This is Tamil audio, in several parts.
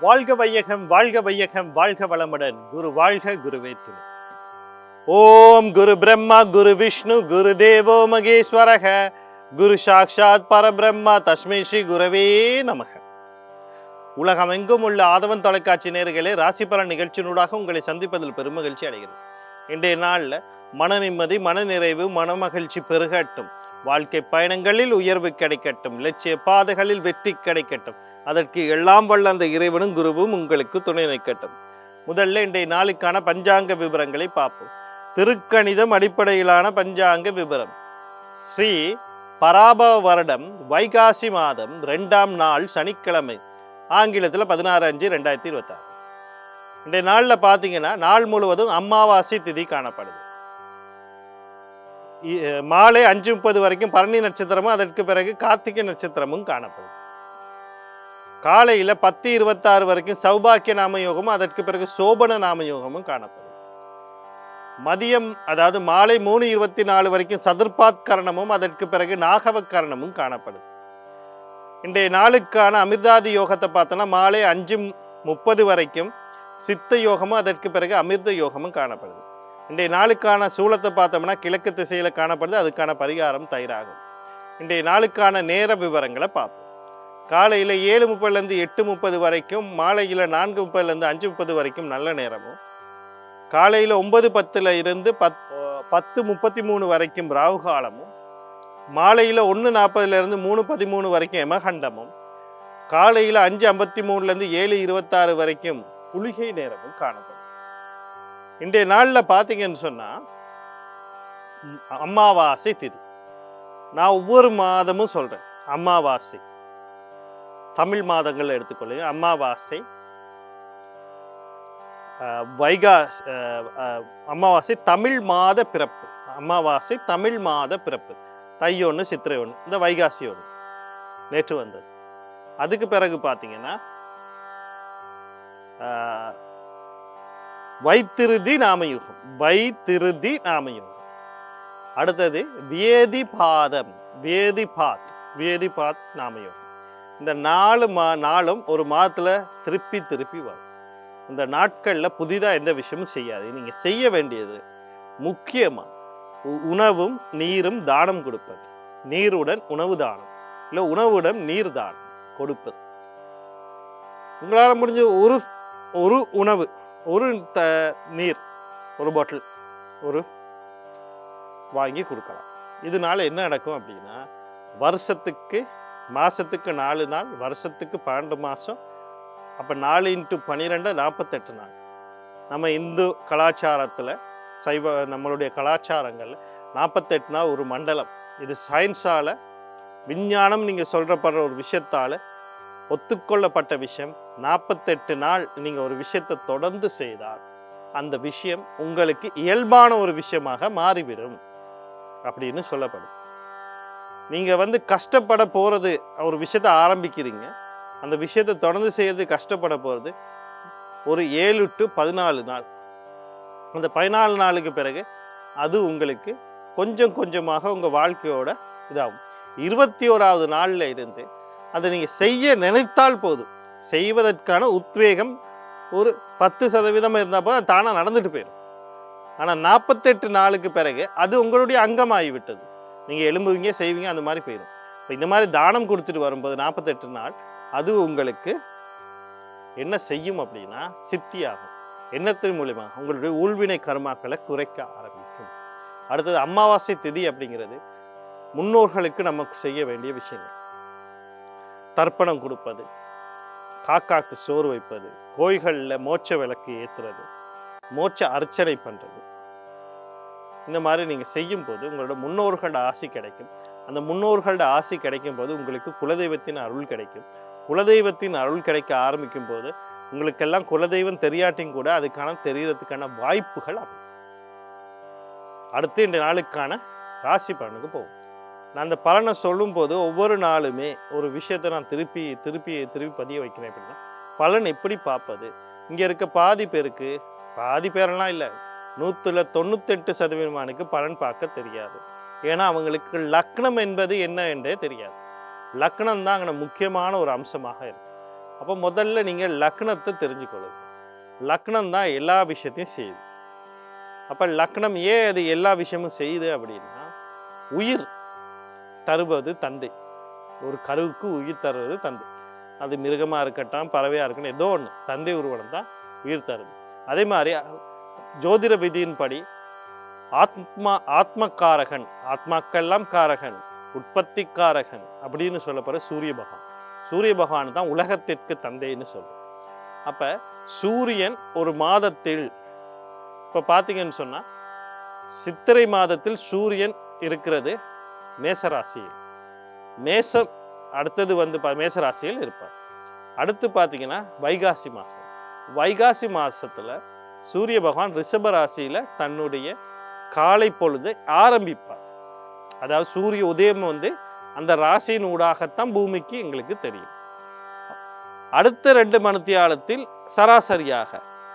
வாழ்க வையகம், வாழ்க வையகம், வாழ்க வளமுடன். குரு வாழ்க, குருவே துணை. ஓம் குரு பிரம்மா, குரு விஷ்ணு, குரு தேவோ மகேஸ்வரக, குரு சாக்ஷாத் பரபிரம்மா, தஸ்மை ஸ்ரீ குரவே நமக. உலகமெங்கும் உள்ள ஆதவன் தொலைக்காட்சி நேயர்களே, ராசி பலன் நிகழ்ச்சியினூடாக உங்களை சந்திப்பதில் பெருமகிழ்ச்சி அடைகிறது. இன்றைய நாளில் மன நிம்மதி, மன நிறைவு, மனமகிழ்ச்சி பெருகட்டும். வாழ்க்கை பயணங்களில் உயர்வு கிடைக்கட்டும். லட்சிய பாதைகளில் வெற்றி கிடைக்கட்டும். அதற்கு எல்லாம் வல்ல அந்த இறைவனும் குருவும் உங்களுக்கு துணை நிற்கட்டும். முதல்ல இன்றைய நாளுக்கான பஞ்சாங்க விவரங்களை பார்ப்போம். திருக்கணிதம் அடிப்படையிலான பஞ்சாங்க விவரம். ஸ்ரீ பராபவ வருடம் வைகாசி மாதம் 2ஆம் நாள் சனிக்கிழமை, ஆங்கிலத்தில் 16/5/2026. இன்றைய நாளில் பார்த்தீங்கன்னா நாள் முழுவதும் அமாவாசை திதி காணப்படுது. மாலை 5:30 வரைக்கும் பரணி நட்சத்திரமும் அதற்கு பிறகு கார்த்திகை நட்சத்திரமும் காணப்படும். காலையில் 10:26 வரைக்கும் சௌபாக்கிய நாம யோகமும் அதற்கு பிறகு சோபன நாம யோகமும் காணப்படும். மதியம் அதாவது மாலை 3:24 வரைக்கும் சதுர்பாத் கரணமும் அதற்கு பிறகு நாகவ கரணமும் காணப்படும். இன்றைய நாளுக்கான அமிர்தாதி யோகத்தை பார்த்தோன்னா மாலை 5:30 வரைக்கும் சித்த யோகமும் அதற்கு பிறகு அமிர்த யோகமும் காணப்படுது. இன்றைய நாளுக்கான சூலத்தை பார்த்தோம்னா கிழக்கு திசையில் காணப்படுது. அதுக்கான பரிகாரம் தயாராகும். இன்றைய நாளுக்கான நேர விவரங்களை பார்ப்போம். காலையில் 7:30 8:30 வரைக்கும், மாலையில் 4:30 5:30 வரைக்கும் நல்ல நேரமும், காலையில் 9:10 10:33 வரைக்கும் ராகு காலமும், மாலையில் 1:40 3:13 வரைக்கும் யமகண்டமும், காலையில் 5:53 7:26 வரைக்கும் குளிகை நேரமும் காணப்படும். இன்றைய நாளில் பார்த்தீங்கன்னு சொன்னால் அமாவாசை திதி. நான் ஒவ்வொரு மாதமும் சொல்கிறேன். அமாவாசை தமிழ் மாதங்கள் எடுத்துக்கொள்ளுங்க. அமாவாசை அமாவாசை தமிழ் மாத பிறப்பு. அமாவாசை தமிழ் மாத பிறப்பு. தை 1 சித்திரை 1, இந்த வைகாசி 1 நேற்று வந்தது. அதுக்கு பிறகு பார்த்தீங்கன்னா வைத்திருதி நாமயுகம். வைத்திருதி நாமயுகம். அடுத்தது வேதிபாதம். வேதிபாத் நாமயுகம். இந்த 4 நாளும் ஒரு மாதத்தில் திருப்பி வரும். இந்த நாட்களில் புதிதாக எந்த விஷயமும் செய்யாது. நீங்கள் செய்ய வேண்டியது முக்கியமாக உணவும் நீரும் தானம் கொடுப்பது. நீருடன் உணவு தானம், இல்லை உணவுடன் நீர் தானம் கொடுப்பது. உங்களால் முடிஞ்ச ஒரு உணவு, ஒரு நீர், ஒரு பாட்டில் வாங்கி கொடுக்கலாம். இதனால என்ன நடக்கும் அப்படின்னா, வருஷத்துக்கு மாதத்துக்கு 4 நாள், வருஷத்துக்கு 12 மாதம், அப்போ 4 × 12 48 நாள். நம்ம இந்து கலாச்சாரத்தில் நம்மளுடைய கலாச்சாரங்களில் 48 நாள் ஒரு மண்டலம். இது சயின்ஸால், விஞ்ஞானம் நீங்கள் சொல்கிறப்படுற ஒரு விஷயத்தால் ஒத்துக்கொள்ளப்பட்ட விஷயம். 48 நாள் நீங்கள் ஒரு விஷயத்தை தொடர்ந்து செய்தால் அந்த விஷயம் உங்களுக்கு இயல்பான ஒரு விஷயமாக மாறிவிடும் அப்படின்னு சொல்லப்படும். நீங்கள் கஷ்டப்பட போகிறது, ஒரு விஷயத்தை ஆரம்பிக்கிறீங்க, அந்த விஷயத்தை தொடர்ந்து செய்யறது கஷ்டப்பட போகிறது ஒரு 7 to 14 நாள். அந்த 14 நாளுக்கு பிறகு அது உங்களுக்கு கொஞ்சம் கொஞ்சமாக உங்கள் வாழ்க்கையோட இதாகும். 21வது நாளில் இருந்து அதை நீங்கள் செய்ய நினைத்தால் போதும். செய்வதற்கான உத்வேகம் ஒரு 10% இருந்தால் போது அது தானாக நடந்துட்டு போயிடும். ஆனால் 48 நாளுக்கு பிறகு அது உங்களுடைய அங்கமாகிவிட்டது. நீங்கள் எழும்புவீங்க, செய்வீங்க, அந்த மாதிரி போயிடும். இப்போ இந்த மாதிரி தானம் கொடுத்துட்டு வரும்போது 48 நாள் அது உங்களுக்கு என்ன செய்யும் அப்படின்னா சித்தியாகும். எண்ணத்தின் மூலியமாக உங்களுடைய ஊழ்வினை கர்மாக்களை குறைக்க ஆரம்பிக்கும். அடுத்தது அமாவாசை திதி அப்படிங்கிறது முன்னோர்களுக்கு நமக்கு செய்ய வேண்டிய விஷயங்கள். தர்ப்பணம் கொடுப்பது, காக்காக்கு சோறு வைப்பது, கோயில்களில் மோட்ச விளக்கு ஏற்றுறது, மோட்ச அர்ச்சனை பண்ணுறது. இந்த மாதிரி நீங்கள் செய்யும் போது உங்களோட முன்னோர்களோட ஆசி கிடைக்கும். அந்த முன்னோர்களோட ஆசி கிடைக்கும் போது உங்களுக்கு குலதெய்வத்தின் அருள் கிடைக்கும். குலதெய்வத்தின் அருள் கிடைக்க ஆரம்பிக்கும் போது உங்களுக்கெல்லாம் குலதெய்வம் தெரியாட்டியும் கூட அதுக்கான தெரியறதுக்கான வாய்ப்புகள் அமையும். அடுத்து இந்த நாளுக்கான ராசி பலனுக்கு போகும். நான் அந்த பலனை சொல்லும் போது ஒவ்வொரு நாளுமே ஒரு விஷயத்தை நான் திருப்பி பதிய வைக்கிறேன். அப்படின்னா பலன் எப்படி பார்ப்பது? இங்கே இருக்க பாதி பேரெல்லாம் இல்லை, 198% பலன் பார்க்க தெரியாது. ஏன்னா அவங்களுக்கு லக்னம் என்பது என்ன என்றே தெரியாது. லக்னம் தான் அங்கே முக்கியமான ஒரு அம்சமாக இருக்கு. அப்போ முதல்ல நீங்கள் லக்னத்தை தெரிஞ்சுக்கொள்ளுங்க. லக்னம் தான் எல்லா விஷயத்தையும் செய்யுது. அப்போ லக்னம் ஏன் அது எல்லா விஷயமும் செய்யுது அப்படின்னா, உயிர் தருவது தந்தை. ஒரு கருவுக்கு உயிர் தருவது தந்தை. அது மிருகமாக இருக்கட்டும், பறவையாக இருக்கட்டும், ஏதோ ஒன்று தந்தை உருவனம் தான் உயிர் தருது. அதே மாதிரி ஜோதிட விதியின்படி ஆத்மக்காரகன், ஆத்மாக்கெல்லாம் காரகன், உற்பத்திக்காரகன் அப்படின்னு சொல்லப்படுற சூரிய பகவான். சூரிய பகவான் தான் உலகத்திற்கு தந்தைன்னு சொல்லுவோம். அப்போ சூரியன் ஒரு மாதத்தில், இப்போ பார்த்தீங்கன்னு சொன்னால் சித்திரை மாதத்தில் சூரியன் இருக்கிறது மேசராசியில். மேசம் அடுத்தது வந்து மேசராசியில் இருப்பார். அடுத்து பார்த்தீங்கன்னா வைகாசி மாதம். வைகாசி மாதத்தில் சூரிய பகவான் ரிஷப ராசியில் தன்னுடைய காலை பொழுது ஆரம்பிப்பார். அதாவது சூரிய உதயம் வந்து அந்த ராசியின் ஊடாகத்தான் பூமிக்கு எங்களுக்கு தெரியும். அடுத்த 2 மணித்தியாலத்தில் சராசரியாக,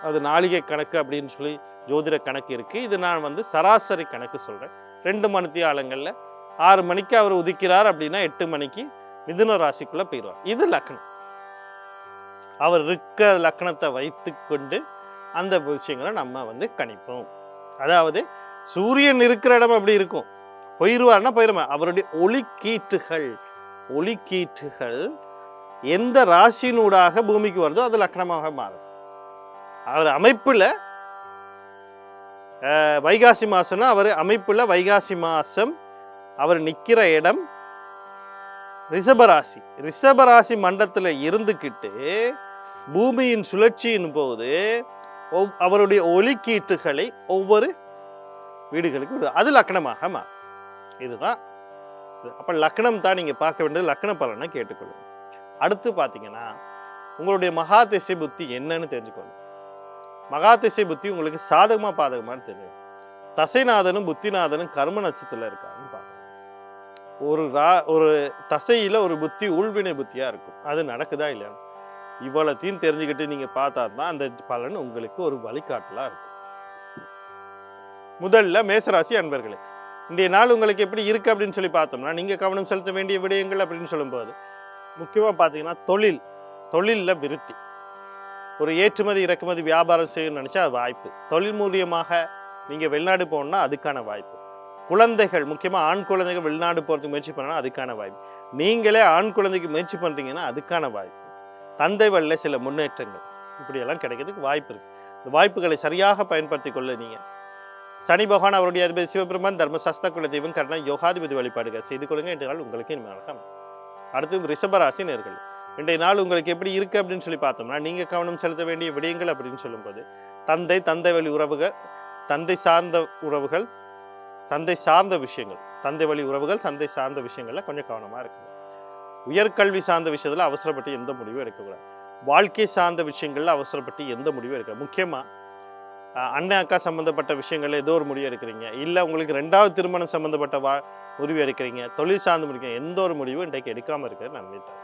அது நாளிகை கணக்கு அப்படின்னு சொல்லி ஜோதிட கணக்கு இருக்குது. இது நான் வந்து சராசரி கணக்கு சொல்கிறேன். 2 மணித்தியாலங்களில் 6 மணிக்கு அவர் உதிக்கிறார் அப்படின்னா 8 மணிக்கு மிதுன ராசிக்குள்ளே போயிடுவார். இது லக்னம். அவர் இருக்க லக்னத்தை வைத்து கொண்டு அந்த விஷயங்களை நம்ம வந்து கணிப்போம். அதாவது சூரியன் இருக்கிற இடம் அப்படி இருக்கும், போயிடுவார்னா போயிடுமா. அவருடைய ஒளிக்கீற்றுகள் எந்த ராசியினூடாக பூமிக்கு வருதோ அது லக்னமாக மாறும். அவர் அமைப்பில் வைகாசி மாசம்னா அவர் அமைப்பில் வைகாசி மாசம் அவர் நிற்கிற இடம் ரிஷபராசி. ரிஷபராசி மண்டலத்தில் இருந்துக்கிட்டு பூமியின் சுழற்சியின் போது அவருடைய ஒளிக்கீற்றுகளை ஒவ்வொரு வீடுகளுக்கு விடுவார். அது லக்னமாக மாறும். இதுதான். அப்போ லக்னம் தான் நீங்கள் பார்க்க வேண்டியது. லக்ன பலனை கேட்டுக்கொள்ளுங்க. அடுத்து பார்த்தீங்கன்னா உங்களுடைய மகாதிசை புத்தி என்னன்னு தெரிஞ்சுக்கணும். மகாதிசை புத்தி உங்களுக்கு சாதகமாக பாதகமானு தெரியும். தசைநாதனும் புத்திநாதனும் கர்ம நட்சத்திரத்தில் இருக்காருன்னு பார்க்கணும். ஒரு தசையில் ஒரு புத்தி உள்வினை புத்தியாக இருக்கும். அது நடக்குதா இல்லையா இவ்வளோத்தையும் தெரிஞ்சுக்கிட்டு நீங்கள் பார்த்தா தான் அந்த பலன் உங்களுக்கு ஒரு வழிகாட்டலாக இருக்கும். முதல்ல மேசராசி அன்பர்களே, இன்றைய நாள் உங்களுக்கு எப்படி இருக்குது அப்படின்னு சொல்லி பார்த்தோம்னா, நீங்கள் கவனம் செலுத்த வேண்டிய விடயங்கள் அப்படின்னு சொல்லும்போது முக்கியமாக பார்த்தீங்கன்னா தொழிலில் விருத்தி. ஒரு ஏற்றுமதி இறக்குமதி வியாபாரம் செய்யணும்னு நினச்சா அது வாய்ப்பு. தொழில் மூலியமாக நீங்கள் வெளிநாடு போகணுன்னா அதுக்கான வாய்ப்பு. குழந்தைகள், முக்கியமாக ஆண் குழந்தைகள் வெளிநாடு போகிறதுக்கு முயற்சி பண்ணனா அதுக்கான வாய்ப்பு. நீங்களே ஆண் குழந்தைக்கு முயற்சி பண்ணுறீங்கன்னா அதுக்கான வாய்ப்பு. தந்தை வழியில் சில முன்னேற்றங்கள் இப்படியெல்லாம் கிடைக்கிறதுக்கு வாய்ப்பு இருக்குது. இந்த வாய்ப்புகளை சரியாக பயன்படுத்தி கொள்ள நீங்கள் சனி பகவான் அவருடைய அதிபதி சிவபெருமான் தர்மசாஸ்திர குல தெய்வம் கர்ண யோகாதிபதி வழிபாடுகள் செய்து கொள்ளுங்க. இன்றைய நாள் உங்களுக்கு இனிமேல். அடுத்து ரிஷபராசி நேயர்களே, இன்றைய நாள் உங்களுக்கு எப்படி இருக்குது அப்படின்னு சொல்லி பார்த்தோம்னா, நீங்கள் கவனம் செலுத்த வேண்டிய விடயங்கள் அப்படின்னு சொல்லும்போது தந்தை வழி உறவுகள், தந்தை சார்ந்த உறவுகள், தந்தை சார்ந்த விஷயங்கள், தந்தை வழி உறவுகள், தந்தை சார்ந்த விஷயங்களில் கொஞ்சம் கவனமாக இருக்கணும். உயர்கல்வி சார்ந்த விஷயத்தில் அவசரப்பட்டு எந்த முடிவும் எடுக்கக்கூடாது. வாழ்க்கை சார்ந்த விஷயங்களில் அவசரப்பட்டு எந்த முடிவும் எடுக்க. முக்கியமாக அண்ணன் அக்கா சம்மந்தப்பட்ட விஷயங்கள் ஏதோ ஒரு முடிவு எடுக்கிறீங்க, இல்லை உங்களுக்கு 2வது திருமணம் சம்மந்தப்பட்ட முடிவு எடுக்கிறீங்க, தொழில் சார்ந்து முடிக்கிறீங்க, எந்த ஒரு முடிவும் இன்றைக்கு எடுக்காமல் இருக்கிறது நன்மை தரும்.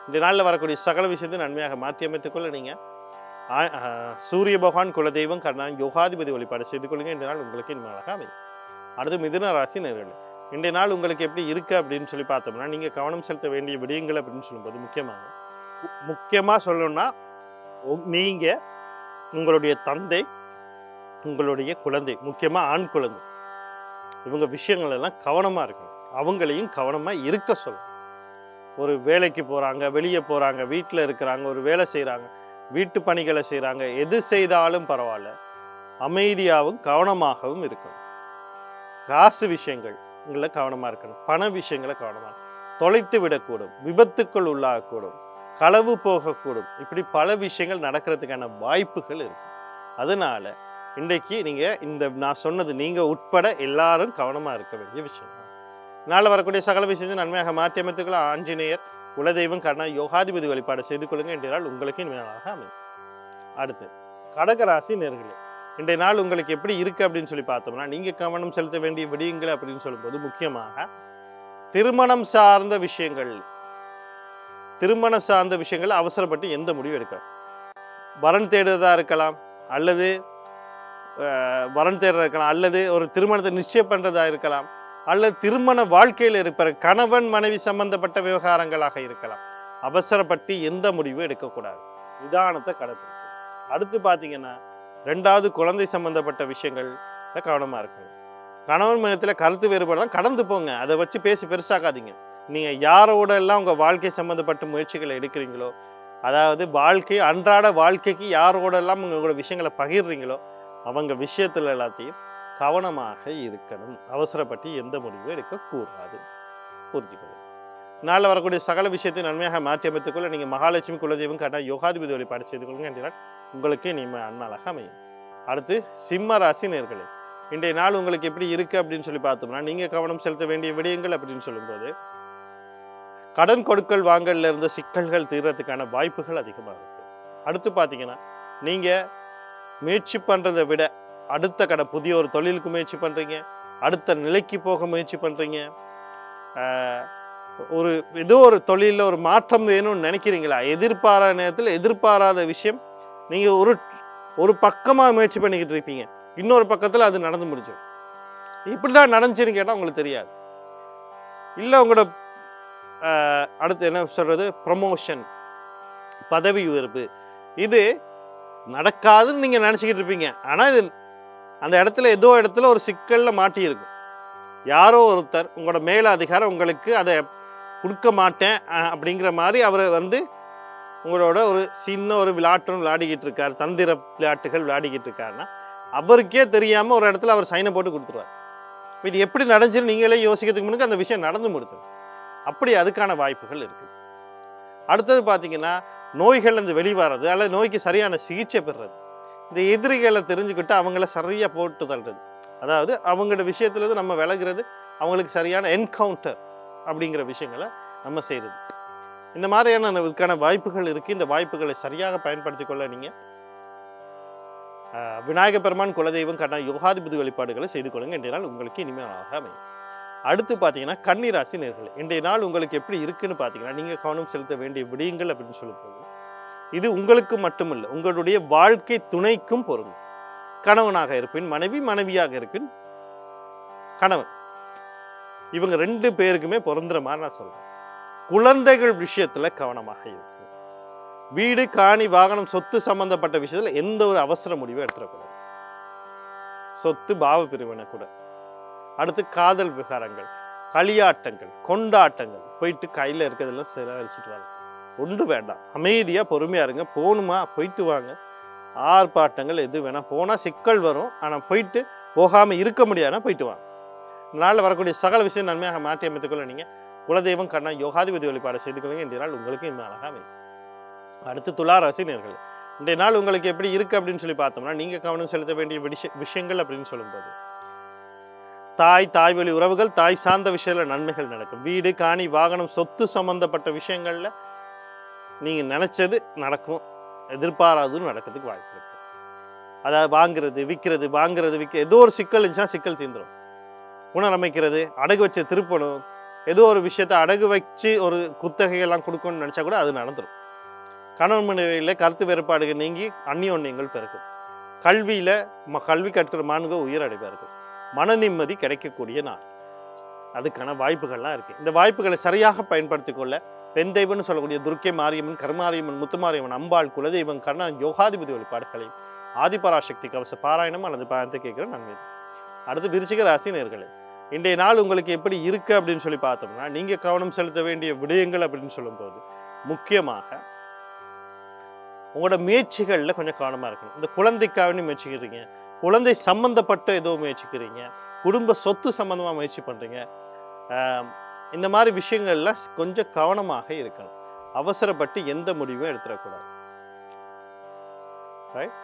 இந்த நாளில் வரக்கூடிய சகல விஷயத்தை நன்மையாக மாற்றி அமைத்துக்கொள்ள நீங்கள் சூரிய பகவான் குலதெய்வம் கர்ணா யோகாதிபதி வழிபாடு செய்து கொள்ளுங்க. இந்த நாள் உங்களுக்கு இனிமேலாக அமையும். அடுத்து மிதுன ராசி நேயர்களே, இன்றைய நாள் உங்களுக்கு எப்படி இருக்குது அப்படின்னு சொல்லி பார்த்தோம்னா, நீங்கள் கவனம் செலுத்த வேண்டிய விடயங்கள் அப்படின்னு சொல்லும்போது முக்கியமாக சொல்லணும்னா, நீங்கள் உங்களுடைய தந்தை, உங்களுடைய குழந்தை, முக்கியமாக ஆண் குழந்தை, இவங்க விஷயங்கள் எல்லாம் கவனமாக இருக்கணும். அவங்களையும் கவனமாக இருக்க சொல்லணும். ஒரு வேலைக்கு போகிறாங்க, வெளியே போகிறாங்க, வீட்டில் இருக்கிறாங்க, ஒரு வேலை செய்கிறாங்க, வீட்டு பணிகளை செய்கிறாங்க, எது செய்தாலும் பரவாயில்ல, அமைதியாகவும் கவனமாகவும் இருக்கணும். காசு விஷயங்கள் உங்களை கவனமாக இருக்கணும். பண விஷயங்களை கவனமாக, தொலைத்து விடக்கூடும், விபத்துக்கள் உள்ளாகக்கூடும், களவு போகக்கூடும், இப்படி பல விஷயங்கள் நடக்கிறதுக்கான வாய்ப்புகள் இருக்கு. அதனால இன்றைக்கு நீங்கள் நான் சொன்னது நீங்கள் உட்பட எல்லாரும் கவனமாக இருக்க வேண்டிய விஷயம். நாளில் வரக்கூடிய சகல விஷயத்தை நன்மையாக மாற்றி அமைத்துக்கள். ஆஞ்சநேயர் குலதெய்வம் கர்ணா யோகாதிபதி வழிபாடு செய்து கொள்ளுங்க. இன்றைய நாள் உங்களுக்கு இனிமையாக அமையும். அடுத்து கடகராசி நேயர்களே, இன்றைய நாள் உங்களுக்கு எப்படி இருக்குது அப்படின்னு சொல்லி பார்த்தோம்னா, நீங்கள் கவனம் செலுத்த வேண்டிய விடயங்கள் அப்படின்னு சொல்லும்போது முக்கியமாக திருமணம் சார்ந்த விஷயங்கள் அவசரப்பட்டு எந்த முடிவு எடுக்க. வரன் தேடுறதா இருக்கலாம், அல்லது அல்லது ஒரு திருமணத்தை நிச்சயம் பண்ணுறதா இருக்கலாம், அல்லது திருமண வாழ்க்கையில் இருக்கிற கணவன் மனைவி சம்பந்தப்பட்ட விவகாரங்களாக இருக்கலாம். அவசரப்பட்டு எந்த முடிவும் எடுக்கக்கூடாது, நிதானத்தை கடைப்பிடிக்கணும். அடுத்து பார்த்தீங்கன்னா 2வது குழந்தை சம்பந்தப்பட்ட விஷயங்கள் கவனமாக இருக்கணும். கணவன் மனத்தில் கருத்து வேறுபாடு கடந்து போங்க, அதை வச்சு பேசி பெருசாக்காதீங்க. நீங்கள் யாரோட எல்லாம் உங்கள் வாழ்க்கை சம்மந்தப்பட்ட முயற்சிகளை எடுக்கிறீங்களோ, அதாவது வாழ்க்கை அன்றாட வாழ்க்கைக்கு யாரோடெல்லாம் உங்களோட விஷயங்களை பகிர்றீங்களோ அவங்க விஷயத்தில் எல்லாத்தையும் கவனமாக இருக்கணும். அவசரப்பட்டு எந்த முடிவும் எடுக்கக்கூடாது, புரிஞ்சுக்கணும். நாளில் வரக்கூடிய சகல விஷயத்தை நன்மையாக மாற்றி அமைத்துக்கொள்ள நீங்கள் மகாலட்சுமி குலதெய்வம் கண்ணா யோகாதிபதி வழிபாடு செய்து கொள்ளுங்க என்றால் உங்களுக்கு இனிமே அந்நாளாக அமையும். அடுத்து சிம்ம ராசி நேயர்களே, இன்றைய நாள் உங்களுக்கு எப்படி இருக்குது அப்படின்னு சொல்லி பார்த்தோம்னா, நீங்கள் கவனம் செலுத்த வேண்டிய விடயங்கள் அப்படின்னு சொல்லும்போது கடன் கொடுக்கல் வாங்கல இருந்த சிக்கல்கள் தீர்றதுக்கான வாய்ப்புகள் அதிகமாக இருக்குது. அடுத்து பார்த்தீங்கன்னா நீங்கள் முயற்சி பண்ணுறதை விட அடுத்த புதிய ஒரு தொழிலுக்கு முயற்சி பண்ணுறீங்க, அடுத்த நிலைக்கு போக முயற்சி பண்ணுறீங்க, ஏதோ ஒரு தொழிலில் ஒரு மாற்றம் வேணும்னு நினைக்கிறீங்களா, எதிர்பாராத நேரத்தில் எதிர்பாராத விஷயம் நீங்கள் ஒரு பக்கமாக முயற்சி பண்ணிக்கிட்டு இருப்பீங்க, இன்னொரு பக்கத்தில் அது நடந்து முடிஞ்சிடும். இப்படிதான் நடந்துச்சுன்னு கேட்டால் உங்களுக்கு தெரியாது. இல்லை உங்களோட அடுத்து என்ன சொல்கிறது, ப்ரமோஷன், பதவி உயர்வு, இது நடக்காதுன்னு நீங்கள் நினச்சிக்கிட்டு இருப்பீங்க. ஆனால் இது அந்த இடத்துல ஒரு சிக்கலில் மாட்டியிருக்கும். யாரோ ஒருத்தர் உங்களோட மேல அதிகாரம் உங்களுக்கு அதை கொடுக்க மாட்டேன் அப்படிங்கிற மாதிரி அவர் உங்களோட ஒரு சின்ன ஒரு விளையாட்டும் விளையாடிக்கிட்டு இருக்கார், தந்திர விளையாட்டுகள் விளையாடிக்கிட்டு இருக்காருன்னா அவருக்கே தெரியாமல் ஒரு இடத்துல அவர் சைனை போட்டு கொடுத்துருவார். இது எப்படி நடந்துச்சுன்னு நீங்களே யோசிக்கிறதுக்கு முன்னாடி அந்த விஷயம் நடந்து முடித்தது. அப்படி அதுக்கான வாய்ப்புகள் இருக்குது. அடுத்தது பார்த்தீங்கன்னா நோய்கள் வெளிவரது அல்லது நோய்க்கு சரியான சிகிச்சை பெறுறது, இந்த எதிரிகளை தெரிஞ்சுக்கிட்டு அவங்கள சரியாக போட்டு தள்ளுறது, அதாவது அவங்களோட விஷயத்துலேருந்து நம்ம விலகிறது, அவங்களுக்கு சரியான என்கவுண்டர் அப்படிங்கிற விஷயங்களை நம்ம செய்கிறது. இந்த மாதிரியான இதுக்கான வாய்ப்புகள் இருக்குது. இந்த வாய்ப்புகளை சரியாக பயன்படுத்தி கொள்ள நீங்கள் விநாயக பெருமான் குலதெய்வம் கண்ணா யோகாதிபதி வழிபாடுகளை செய்து கொள்ளுங்க. இன்றைய நாள் உங்களுக்கு இனிமையாக அமையும். அடுத்து பார்த்தீங்கன்னா கன்னி ராசி நேயர்களே, இன்றைய நாள் உங்களுக்கு எப்படி இருக்குன்னு பார்த்தீங்கன்னா நீங்கள் கவனம் செலுத்த வேண்டிய விடயங்கள் அப்படின்னு சொல்லும்போது இது உங்களுக்கு மட்டுமில்லை, உங்களுடைய வாழ்க்கை துணைக்கும் பொருந்தும். கணவனாக இருப்பின் மனைவி, மனைவியாக இருப்பின் கணவன், இவங்க 2 பேருக்குமே பொருந்துற மாதிரி நான் சொல்றேன். குழந்தைகள் விஷயத்துல கவனமாக இருக்கு. வீடு, காணி, வாகனம், சொத்து சம்பந்தப்பட்ட விஷயத்துல எந்த ஒரு அவசர முடிவும் எடுத்துடக்கூடாது. சொத்து பாவ பிரிவினை கூட. அடுத்து காதல் விகாரங்கள், களியாட்டங்கள், கொண்டாட்டங்கள், போயிட்டு கையில் இருக்கிறதெல்லாம் செலவழிச்சிட்டு வாங்க. ஒன்று வேண்டாம், அமைதியாக பொறுமையாக இருங்க. போகணுமா போயிட்டு வாங்க. ஆர்ப்பாட்டங்கள் எது வேணால், போனால் சிக்கல் வரும், ஆனால் போயிட்டு போகாமல் இருக்க முடியாதுன்னா போயிட்டு வாங்க. நாளில் வரக்கூடிய சகல விஷயம் நன்மையாக மாற்றி அமைத்துக்கொள்ள நீங்கள் குலதெய்வம் கண்ணா யோகாதிபதி வழிபாடு செய்து கொள்ளுங்க. இன்றைய நாள் உங்களுக்கு இன்னும் அழகாக அமையும். அடுத்து துலா ராசி நேயர்களே, இன்றைய நாள் உங்களுக்கு எப்படி இருக்குது அப்படின்னு சொல்லி பார்த்தோம்னா நீங்கள் கவனம் செலுத்த வேண்டிய விஷயங்கள் அப்படின்னு சொல்லும்போது தாய் வழி உறவுகள், தாய் சார்ந்த விஷயத்தில் நன்மைகள் நடக்கும். வீடு, காணி, வாகனம், சொத்து சம்பந்தப்பட்ட விஷயங்களில் நீங்கள் நினச்சது நடக்கும், எதிர்பாராததும் நடக்கிறதுக்கு வாய்ப்பு இருக்குது. அதாவது வாங்குறது விற்க ஏதோ ஒரு சிக்கல் இருந்துச்சுன்னா சிக்கல் தீர்ந்துடும். புனரமைக்கிறது, அடகு வச்ச திருப்பணும், ஏதோ ஒரு விஷயத்தை அடகு வச்சு ஒரு குத்தகைகள்லாம் கொடுக்கணும்னு நினச்சா கூட அது நடந்துடும். கணவன் மனைவியில் கருத்து வேறுபாடுகள் நீங்கி அந்நியோன்யங்கள் பிறக்கும். கல்வியில் கல்வி கற்கிற மாண்பு உயரடைவாக இருக்கும். மன நிம்மதி கிடைக்கக்கூடிய நாள், அதுக்கான வாய்ப்புகள்லாம் இருக்குது. இந்த வாய்ப்புகளை சரியாக பயன்படுத்தி கொள்ள பெண் தெய்வம்னு சொல்லக்கூடிய துர்க்கை மாரியம்மன், கருமாரியம்மன், முத்துமாரியம்மன், அம்பாள், குலதெய்வம் கண்ணா யோகாதிபதி வழிபாடுகளை, ஆதிபராசக்தி கவச பாராயணம் அல்லது பாயத்தை கேட்குற நன்மை. அடுத்து விருச்சிக ராசி நேயர்களே, இன்றைய நாள் உங்களுக்கு எப்படி இருக்குது அப்படின்னு சொல்லி பார்த்தோம்னா நீங்கள் கவனம் செலுத்த வேண்டிய விடயங்கள் அப்படின்னு சொல்லும்போது முக்கியமாக உங்களோட முயற்சிகளில் கொஞ்சம் கவனமாக இருக்கணும். இந்த குழந்தைக்காக முயற்சிக்கிறீங்க, குழந்தை சம்பந்தப்பட்ட ஏதோ முயற்சிக்கிறீங்க, குடும்ப சொத்து சம்பந்தமாக முயற்சி பண்ணுறீங்க, இந்த மாதிரி விஷயங்கள்லாம் கொஞ்சம் கவனமாக இருக்கணும். அவசரப்பட்டு எந்த முடிவும் எடுத்துடக்கூடாது. ரைட்.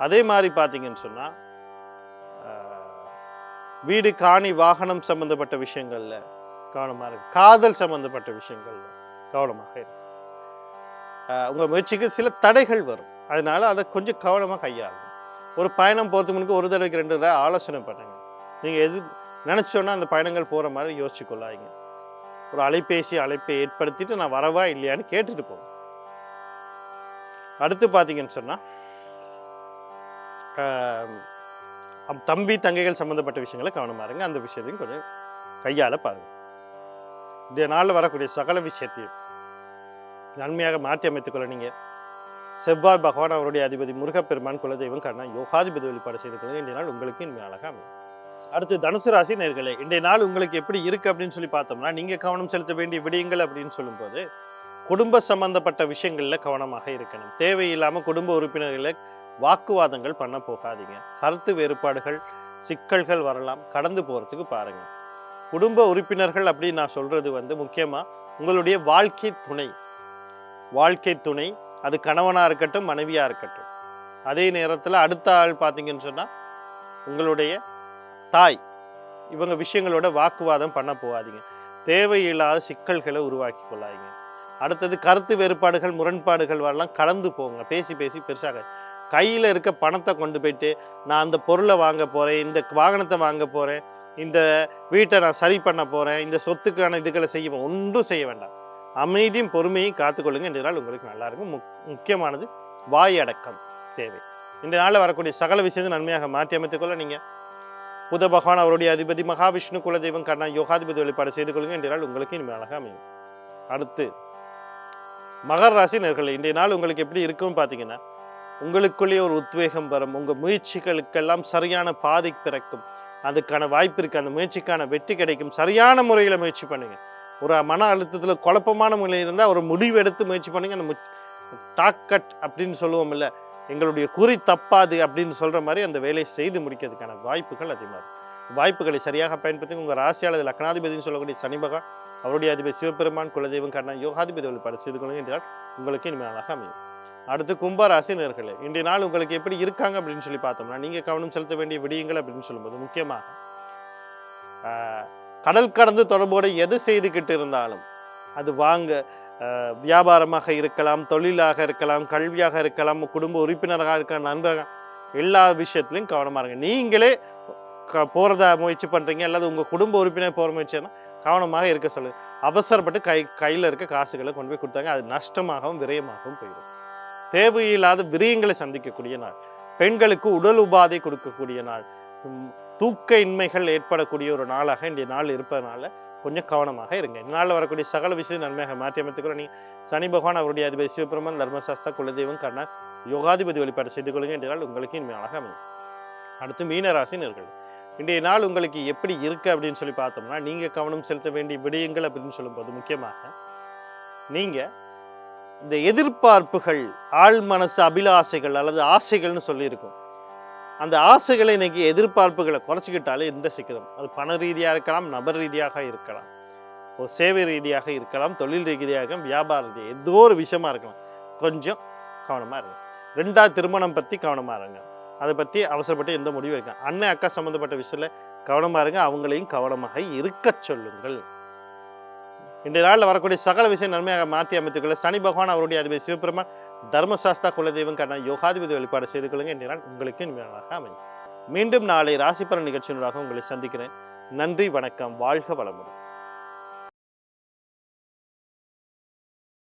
அதே மாதிரி பார்த்தீங்கன்னு சொன்னால் வீடு, காணி, வாகனம் சம்பந்தப்பட்ட விஷயங்களில் கவனமாக இருக்கு. காதல் சம்பந்தப்பட்ட விஷயங்களில் கவனமாக இருக்கு. உங்கள் முயற்சிக்கு சில தடைகள் வரும், அதனால அதை கொஞ்சம் கவனமாக கையாளுங்க. ஒரு பயணம் போகிறதுக்கு முன்னாடி ஒரு தடவைக்கு 2 தடவை ஆலோசனை பண்ணுங்க. நீங்கள் எது நினச்சோன்னா அந்த பயணங்கள் போகிற மாதிரி யோசிச்சு கொள்ளாதீங்க. ஒரு அழைப்பை ஏற்படுத்திட்டு நான் வரவா இல்லையான்னு கேட்டுட்டு போங்க. அடுத்து பார்த்தீங்கன்னு சொன்னால் தம்பி தங்கைகள் சம்மந்தப்பட்ட விஷயங்களை கவனமாக இருங்க. அந்த விஷயத்தையும் கொஞ்சம் கையால் பாருங்கள். இந்த நாளில் வரக்கூடிய சகல விஷயத்தையும் நன்மையாக மாற்றி அமைத்துக்கொள்ள நீங்கள் செவ்வாய் பகவான் அவருடைய அதிபதி முருகப்பெருமான் குலதெய்வம் கண்ணன் யோகாதிபதி வழிபாடு செய்து கொள்ளுங்க. இன்றைய நாள் உங்களுக்கு இனிமே அழகாக அமையும். அடுத்து தனுசு ராசி நேர்களே, இன்றைய நாள் உங்களுக்கு எப்படி இருக்குது அப்படின்னு சொல்லி பார்த்தோம்னா, நீங்கள் கவனம் செலுத்த வேண்டிய விடயங்கள் அப்படின்னு சொல்லும்போது குடும்ப சம்பந்தப்பட்ட விஷயங்களில் கவனமாக இருக்கணும். தேவையில்லாமல் குடும்ப உறுப்பினர்களை வாக்குவாதங்கள் பண்ண போகாதீங்க. கருத்து வேறுபாடுகள் சிக்கல்கள் வரலாம், கடந்து போகிறதுக்கு பாருங்கள். குடும்ப உறுப்பினர்கள் அப்படின்னு நான் சொல்கிறது முக்கியமாக உங்களுடைய வாழ்க்கை துணை அது கணவனாக இருக்கட்டும் மனைவியாக இருக்கட்டும். அதே நேரத்தில் அடுத்த ஆள் பார்த்தீங்கன்னு சொன்னால் உங்களுடைய தாய், இவங்க விஷயங்களோட வாக்குவாதம் பண்ண போகாதீங்க. தேவையில்லாத சிக்கல்களை உருவாக்கி கொள்ளாதீங்க. அடுத்தது கருத்து வேறுபாடுகள் முரண்பாடுகள் வரலாம், கடந்து போங்க. பேசி பெருசாக கையில் இருக்க பணத்தை கொண்டு போயிட்டு நான் அந்த பொருளை வாங்க போகிறேன், இந்த வாகனத்தை வாங்க போகிறேன், இந்த வீட்டை நான் சரி பண்ண போகிறேன், இந்த சொத்துக்கான இதுகளை ஒன்றும் செய்ய வேண்டாம். அமைதியும் பொறுமையும் காத்துக்கொள்ளுங்க. இன்றைய நாள் உங்களுக்கு நல்லா இருக்கும். முக்கியமானது வாய் அடக்கம் தேவை. இன்றைய நாளில் வரக்கூடிய சகல விஷயத்தை நன்மையாக மாற்றி அமைத்துக்கொள்ள நீங்கள் புத பகவான் அவருடைய அதிபதி மகாவிஷ்ணு குலதெய்வம் கண்ணன் யோகாதிபதி வழிபாடு செய்து கொள்ளுங்க. இன்றைய நாள் உங்களுக்கு இனிமேல் அழகாக அமையும். அடுத்து மகர ராசி நேர்களே, இன்றைய நாள் உங்களுக்கு எப்படி இருக்குன்னு பார்த்தீங்கன்னா, உங்களுக்குள்ளேயே ஒரு உத்வேகம் வரும். உங்கள் முயற்சிகளுக்கெல்லாம் சரியான பாதை பிறக்கும். அதுக்கான வாய்ப்பு இருக்குது. அந்த முயற்சிக்கான வெற்றி கிடைக்கும். சரியான முறையில் முயற்சி பண்ணுங்கள். ஒரு மன அழுத்தத்தில் குழப்பமான முறையில் இருந்தால் ஒரு முடிவு எடுத்து முயற்சி பண்ணுங்கள். அந்த டாக்கட் அப்படின்னு சொல்லுவோம் இல்லை, எங்களுடைய குறி தப்பாது அப்படின்னு சொல்கிற மாதிரி அந்த வேலையை செய்து முடிக்கிறதுக்கான வாய்ப்புகள் அதிகமாக இருக்கும். வாய்ப்புகளை சரியாக பயன்படுத்தி உங்கள் ராசியாளர் லக்னாதிபதினு சொல்லக்கூடிய சனி பகவான் அவருடைய அதிபதி சிவபெருமான் குலதெய்வம் கண்ணன் யோகாதிபதி வழிபாடு செய்து கொள்ளுங்க. என்றால் உங்களுக்கு இனிமேல் அழகாக அமையும். அடுத்து கும்பராசி நேர்களே, இன்றைய நாள் உங்களுக்கு எப்படி இருக்காங்க அப்படின்னு சொல்லி பார்த்தோம்னா, நீங்கள் கவனம் செலுத்த வேண்டிய விடயங்கள் அப்படின்னு சொல்லும்போது முக்கியமாக கடல் கடந்து தொடர்போடு எது செய்துக்கிட்டு இருந்தாலும் அது வியாபாரமாக இருக்கலாம், தொழிலாக இருக்கலாம், கல்வியாக இருக்கலாம், குடும்ப உறுப்பினராக இருக்கலாம், நண்பர்கள், எல்லா விஷயத்துலையும் கவனமாக இருங்க. நீங்களே போகிறதா முயற்சி பண்ணுறீங்க அல்லது உங்கள் குடும்ப உறுப்பினர் போகிற முயற்சினா கவனமாக இருக்க சொல்லுங்கள். அவசரப்பட்டு கையில் இருக்க காசுகளை கொண்டு போய் கொடுத்தாங்க, அது நஷ்டமாகவும் விரயமாகவும் போயிடும். தேவையில்லாத விரயங்களை சந்திக்கக்கூடிய நாள். பெண்களுக்கு உடல் உபாதை கொடுக்கக்கூடிய நாள். தூக்க இன்மைகள் ஏற்படக்கூடிய ஒரு நாளாக இன்றைய நாள் இருப்பதனால கொஞ்சம் கவனமாக இருங்க. இந்நாளில் வரக்கூடிய சகல விஷயத்தை நன்மையாக மாற்றி அமைத்துக்கொள்ள நீங்கள் சனி பகவான் அவருடைய அதிபதி சிவபெருமான் தர்மசாஸ்திர குலதெய்வம் கண்ணன் யோகாதிபதி வழிபாடு செய்து கொள்ளுங்க. இன்றைய நாள் உங்களுக்கு இனிமேல் அழகாக அமையும். அடுத்து மீனராசி நேர்கள், இன்றைய நாள் உங்களுக்கு எப்படி இருக்குது அப்படின்னு சொல்லி பார்த்தோம்னா, நீங்கள் கவனம் செலுத்த வேண்டிய விடயங்கள் அப்படின்னு சொல்லும்போது முக்கியமாக நீங்கள் இந்த எதிர்பார்ப்புகள், ஆழ் மனசு அபிலாசைகள் அல்லது ஆசைகள்னு சொல்லியிருக்கும். அந்த ஆசைகளை இன்னைக்கு எதிர்பார்ப்புகளை குறைச்சிக்கிட்டாலே எந்த சிக்கலும், அது பண ரீதியாக இருக்கலாம், நபர் ரீதியாக இருக்கலாம், ஒரு சேவை ரீதியாக இருக்கலாம், தொழில் ரீதியாக, வியாபார ரீதியாக, ஏதோ ஒரு விஷயமா இருக்கலாம். கொஞ்சம் கவனமாக இருங்க. ரெண்டாவது திருமணம் பற்றி கவனமாக இருங்க. அதை பற்றி அவசரப்பட்டு எந்த முடிவும் இருக்க. அண்ணன் அக்கா சம்மந்தப்பட்ட விஷயத்தில் கவனமாக இருங்க. அவங்களையும் கவனமாக இருக்க சொல்லுங்கள். இன்றைய நாளில் வரக்கூடிய சகல விஷயம் நன்மையாக மாற்றி அமைத்துக்கொள்ள சனி பகவான் அவருடைய அதிபதி சிவபெருமான் தர்மசாஸ்திரா குலதெய்வம் கண்ணன் யோகாதிபதி வழிபாடு செய்து கொள்ளுங்க. இன்றைய நாள் உங்களுக்கு இனிமையாக அமையும். மீண்டும் நாளை ராசிபலன் நிகழ்ச்சியினராக உங்களை சந்திக்கிறேன். நன்றி, வணக்கம், வாழ்க வளமுடன்.